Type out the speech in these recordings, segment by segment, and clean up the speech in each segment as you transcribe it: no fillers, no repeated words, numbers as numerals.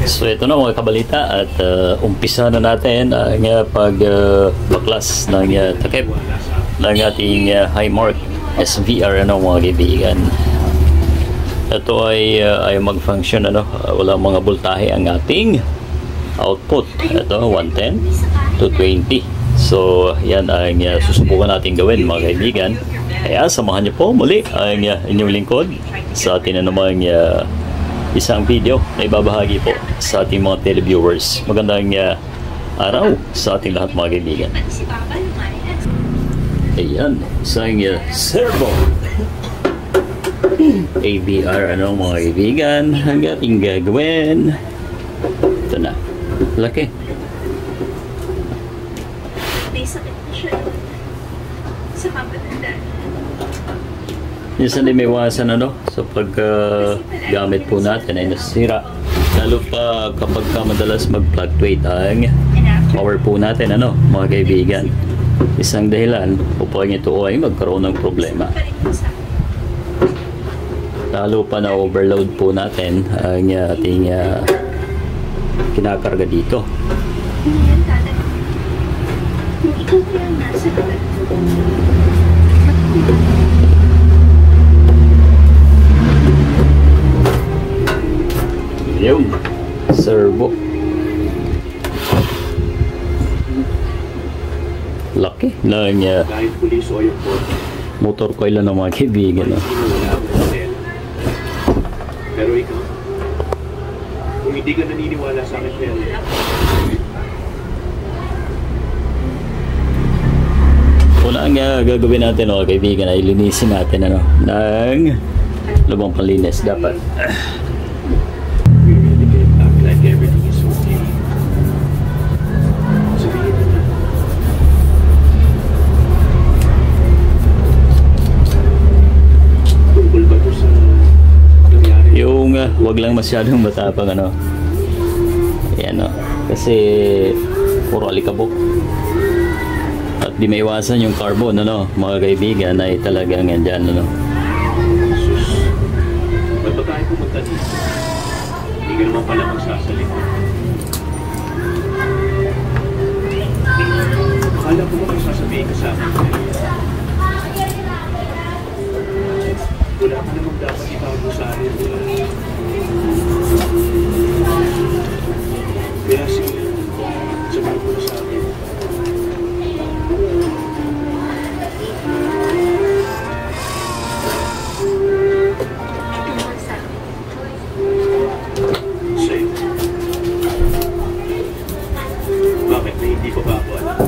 So ito na mga kabalita at umpisa na natin ang pagbaklas ng takip ng ating Highmark SVR mga kaibigan. Ito ay mag-function wala mga voltahe ang ating output. Ito 110 to 20. So yan ang susubukan natin gawin mga kaibigan. Kaya samahan niyo po muli ang inyong lingkod sa atin na namang isang video na ibabahagi po sa ating mga televiewers. Magandang araw sa ating lahat mga kaibigan. Ayan, isang servo AVR mga kaibigan. Ang ating gagawin, ito na, laki. May sakit na siya sa kapatid. Minsan din may iwasan sa paggamit po natin ay nasira. Lalo pa kapag madalas mag-fluctuate ang power po natin mga kaibigan. Isang dahilan upang ito ay magkaroon ng problema. Lalo pa na overload po natin ang ating kinakarga dito. Yung servo laki ng motor coil ng mga kaibigan. Pero ikaw, kung hindi ka naniniwala sa akin, una ang gagawin natin mga kaibigan ay linisin natin ng lubang panlinis dapat. Everything is okay. Sabihin mo na. Tungkol ba ito sa nangyari? Yung wag lang masyadong matapang Ayan kasi puro alikabok. At di maiwasan yung carbon mga kaibigan ay talagang andyan Sus, ba't ba tayo pumunta dito? Hindi ka naman pala magsasalita. Akala ko ba may sasabihin ka sa akin? Wala ka namang dapat itago sa akin. Kaya sige, sabihin mo na sa akin. Bakit na hindi pa ba ako alam?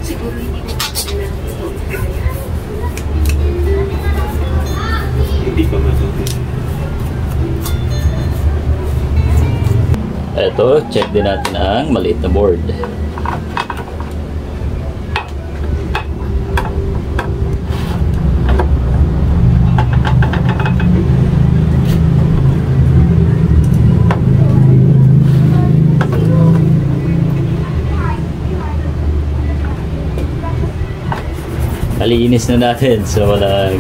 Siguro hindi mo kailangan ito. Hindi pa nga. Eto, check din natin ang maliit na board. Alinis na natin so wala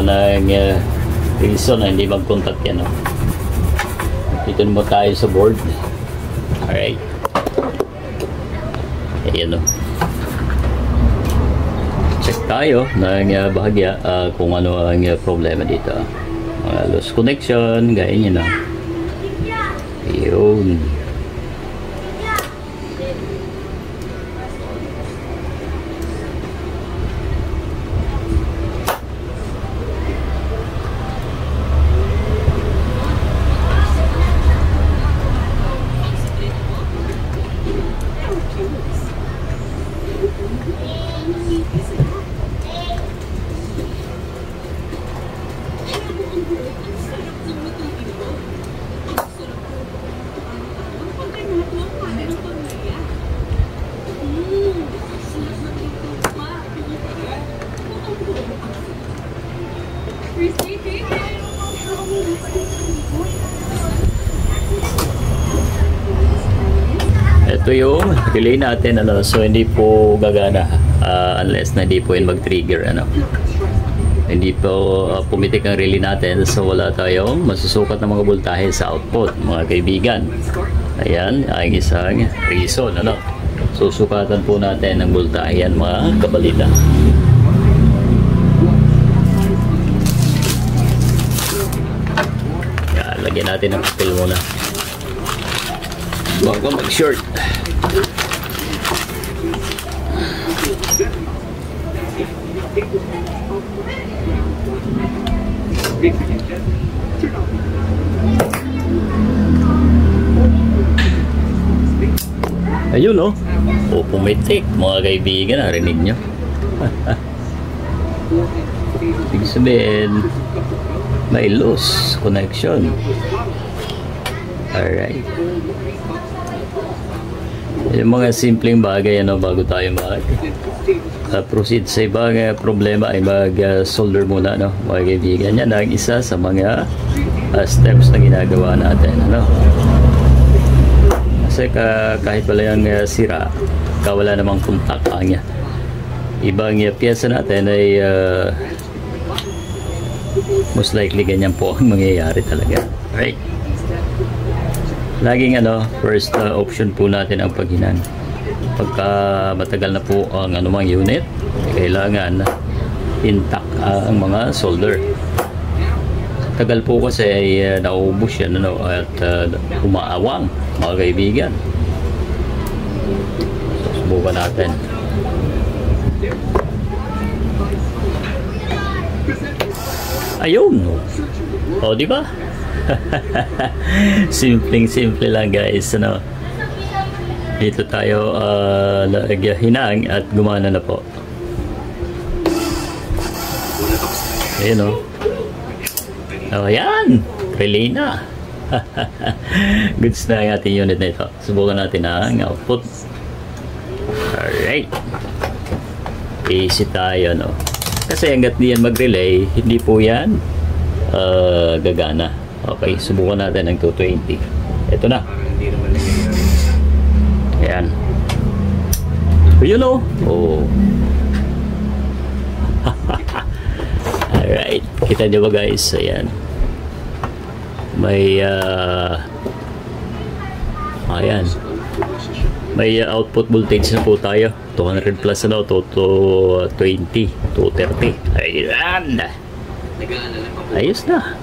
nang reason na hindi mag-contact yan dito mo tayo sa board. Alright, ayan check tayo ng bahagya kung ano ang problema dito. Loose connection gaya nyo yun. Ito yung relay natin so hindi po gagana unless na hindi po yun mag-trigger, ano. Hindi po pumitik ang relay natin, so wala tayong masusukat ng mga voltahe sa output, mga kaibigan. Ayan, ang isang reason, ano. Susukatan po natin ang voltahe yan, mga kabalita. Yan, lagyan natin ng papel muna bago mag-short. Ayun, oh. O, pumitik, mga kaibigan. Narinig nyo. Ibig sabihin, may loose connection. Alright. Yung mga simpleng bagay, ano, bago tayo proceed sa ibang problema ay mag-solder muna, no, mga kaibigan. Yan ang isa sa mga steps na ginagawa natin, ano. Kasi kahit wala yung sira, wala namang kontak ang ibang pyesa natin ay most likely ganyan po ang mangyayari talaga. Right? Laging first option po natin ang paghinan. Pagka matagal na po ang anumang unit, kailangan intact ang mga solder. Tagal po kasi ay nauubos yan, at umaawang, mga kaibigan. So, subukan natin. Ayun, o, di ba? Simpleng-simple lang, guys, dito tayo hinang at gumana na po. Ayun, o. Oh, yan! Relay na! Goods na ang ating unit na ito. Subukan natin ang output. Alright. Easy tayo, no? Kasi hanggat di yan mag-relay, hindi po yan gagana. Okay, subukan natin ang 220. Ito na. Ayan. Yun, o. Oh. Alright, kita nyo ba, guys? Ayan. May ayan. May output voltage na po tayo. 200 plus to 20, 230. Ayan. Ayos na.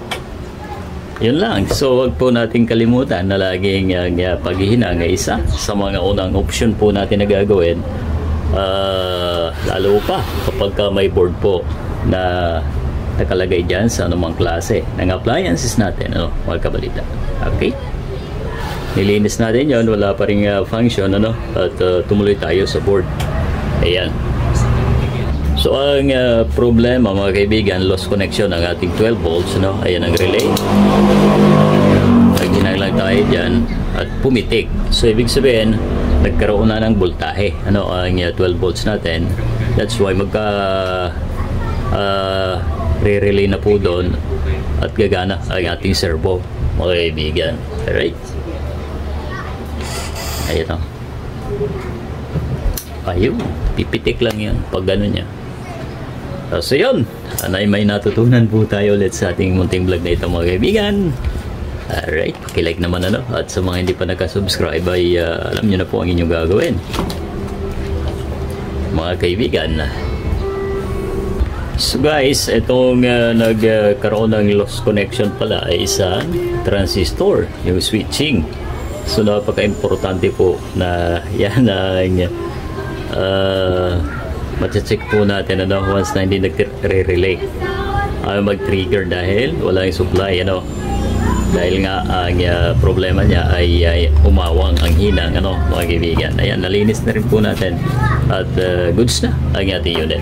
Yun lang. So, wag po natin kalimutan na laging paghihinang ay isa sa mga unang option po natin na gagawin. Lalo pa kapag may board po na nakalagay dyan sa anumang klase ng appliances natin, mga kabalita. Okay? Nilinis natin yun, wala pa rin function, at tumuloy tayo sa board. Ayan. So, ang problema, mga kaibigan, lost connection ng ating 12 volts, ayan ang relay. Naghinang lang tayo dyan at pumitik. So, ibig sabihin, nagkaroon na ng voltahe, ang 12 volts natin. That's why re-relay na po doon at gagana ang ating servo, mga kaibigan. Alright? Ayun, ayun, pipitik lang yan pag gano'n niya. So yun, may natutunan po tayo ulit sa ating munting vlog na ito, mga kaibigan. Alright, pakilike naman, at sa mga hindi pa nakasubscribe ay alam nyo na po ang inyong gagawin, mga kaibigan. So guys, itong nagkaroon ng lost connection pala ay isang transistor, yung switching. So napaka-importante po na yan ang matcheck po natin once na hindi nagre-relay. Mag-trigger dahil wala yung supply, dahil nga ang problema niya ay umawang ang hinang, mga kaibigan. Ayan, nalinis na rin po natin at goods na ang ating unit.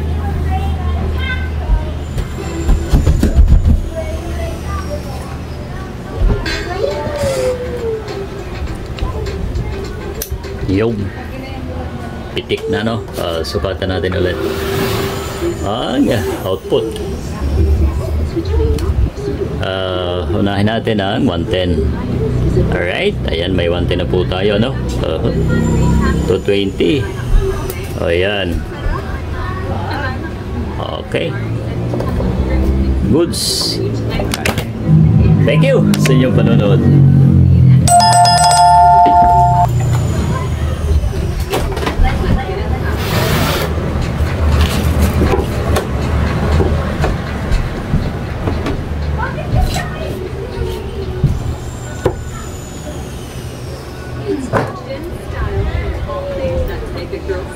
Yung pitik na, sukatan natin ulit ang output. Unahin natin ang 110. Alright, ayan, may 110 na po tayo, 220. Ayan, Okay. Goods. Thank you sa inyong panonood. It's in style. All things that take a girl's